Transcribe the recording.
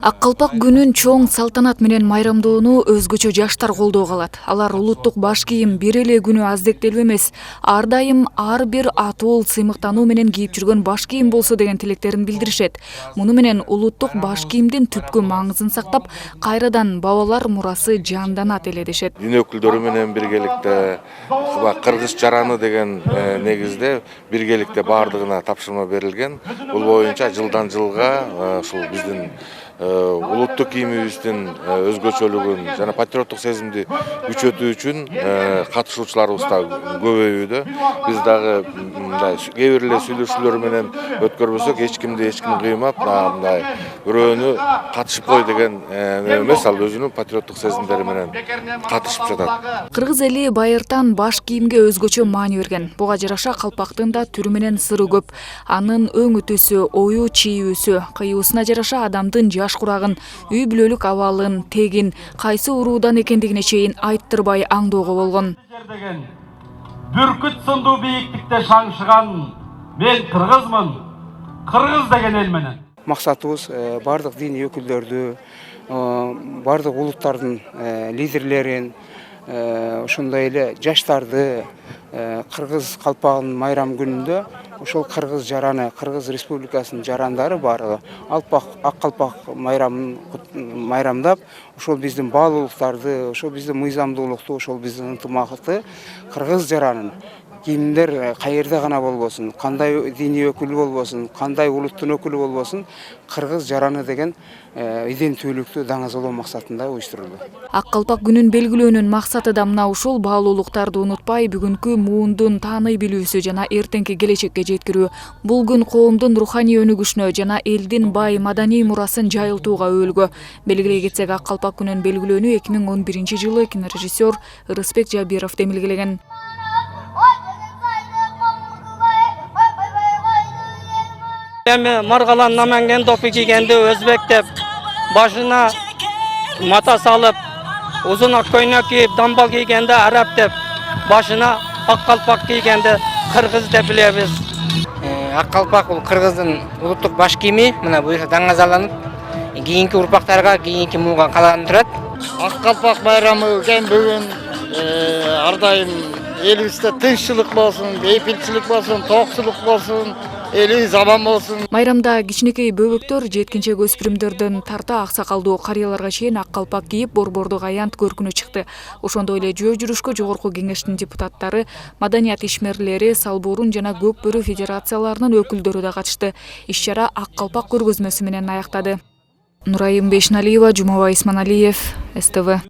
Ак калпак күнүн чоң салтанат менен майрамдоону өзгөчө жаштар колдоого алат. Алар улуттук баш кийим бир эле күнү аздектелүү эмес, ар дайым ар бир атуул сыймыктануу менен кийип жүргөн баш кийим болсо деген тилектерин билдиришет. Муну менен улуттук баш кийимдин түпкү маңызын сактап, кайрадан бабалар мурасы жанданат эле дешет. Дин өкүлдөрү менен биргеликте кыргыз жараны деген негизде биргеликте баардыгына тапшырма берилген. Бул боюнча жылдан жылга ушул биздин улуттук кийимибиздин өзгөчөлүгүн жана патриоттук сезимди күчөтүү үчүн катышуучуларыбыз да көбөйүүдө. Биз дагы мындай кээ бир эле сүйлөшүүлөр менен өткөрбөсөк, эч ким кыймап, мындай бирөөнү катышып кой деген эмес, ал өзүнүн патриоттук сезимдери менен катышып жатат. Кыргыз эли байыртан баш кийимге өзгөчө маани берген. Буга жараша калпактын да түрү менен сыры көп. Анын өң үтүсү, ою чийүүсү, кыюусуна жараша адамдын жаш курагын, үй бүлөлүк абалын, тегин, кайсы уруудан экендигине чейин айттырбай аңдоого болгон. Бүркүт сындуу бийиктикте шаңшыган мен кыргызмын, кыргыз деген эл менен. Максатыбыз бардык дин өкүлдөрдү, бардык улуттардын лидерлерин, ошондой эле жаштарды кыргыз калпагынын майрам күнүндө ошол кыргыз жараны, Кыргыз Республикасынын жарандары баары ак калпак майрамдап, ошол биздин баалуулуктарды, ошол биздин мыйзамдуулукту, ошол биздин ынтымакты кыргыз жаранын кимдер каерде гана болбосун, кандай диний өкүл болбосун, кандай улуттун өкүлү болбосун, кыргыз жараны деген иденттүүлүктү даңазалоо максатында уюштурулду. Ак калпак күнүн белгилөөнүн максаты да мына ушул баалуулуктарды унутпай, бүгүнкү муундун тааный билүүсү жана эртеңки келечекке жеткирүү. Бул күн коомдун руханий өнүгүшүнө жана элдин бай маданий мурасын жайылтууга өөлгө. Белгилей кетсек, ак калпак күнүн белгилөөнү 2011-жылы кинорежиссер Ырысбек Жабиров демилгелеген. Эми маргалан наманген допи кийгенди өзбек деп, башына мата салып, узун ак көйнөк кийип, дамбал кийгенди араб деп, башына ак калпак кийгенди кыргыз деп билебиз. Ак калпак бул кыргыздын улуттук баш кийими, мына буюрса даңазаланып, кийинки урпактарга, кийинки мууга каланып турат. Ак калпак майрамы экен бүгүн, ар дайым элибизде тынччылык болсун, бейпилчилик болсун, тоокчулук болсун, элибиз аман болсун. Майрамда кичинекей бөбөктөр жеткинчек өспүрүмдөрдөн тарта аксакалдуу карыяларга чейин ак калпак кийип, борбордук аянт көркүнө чыкты. Ошондой эле жөө жүрүшкө жогорку кеңештин депутаттары, маданият ишмерлери, Салбурун жана Көк Бөрү федерацияларынын өкүлдөрү да катышты. Иш-чара ак калпак көргөзмөсү менен аяктады. Нурайым Бешналиева, Жумабай Исманалиев, СТВ.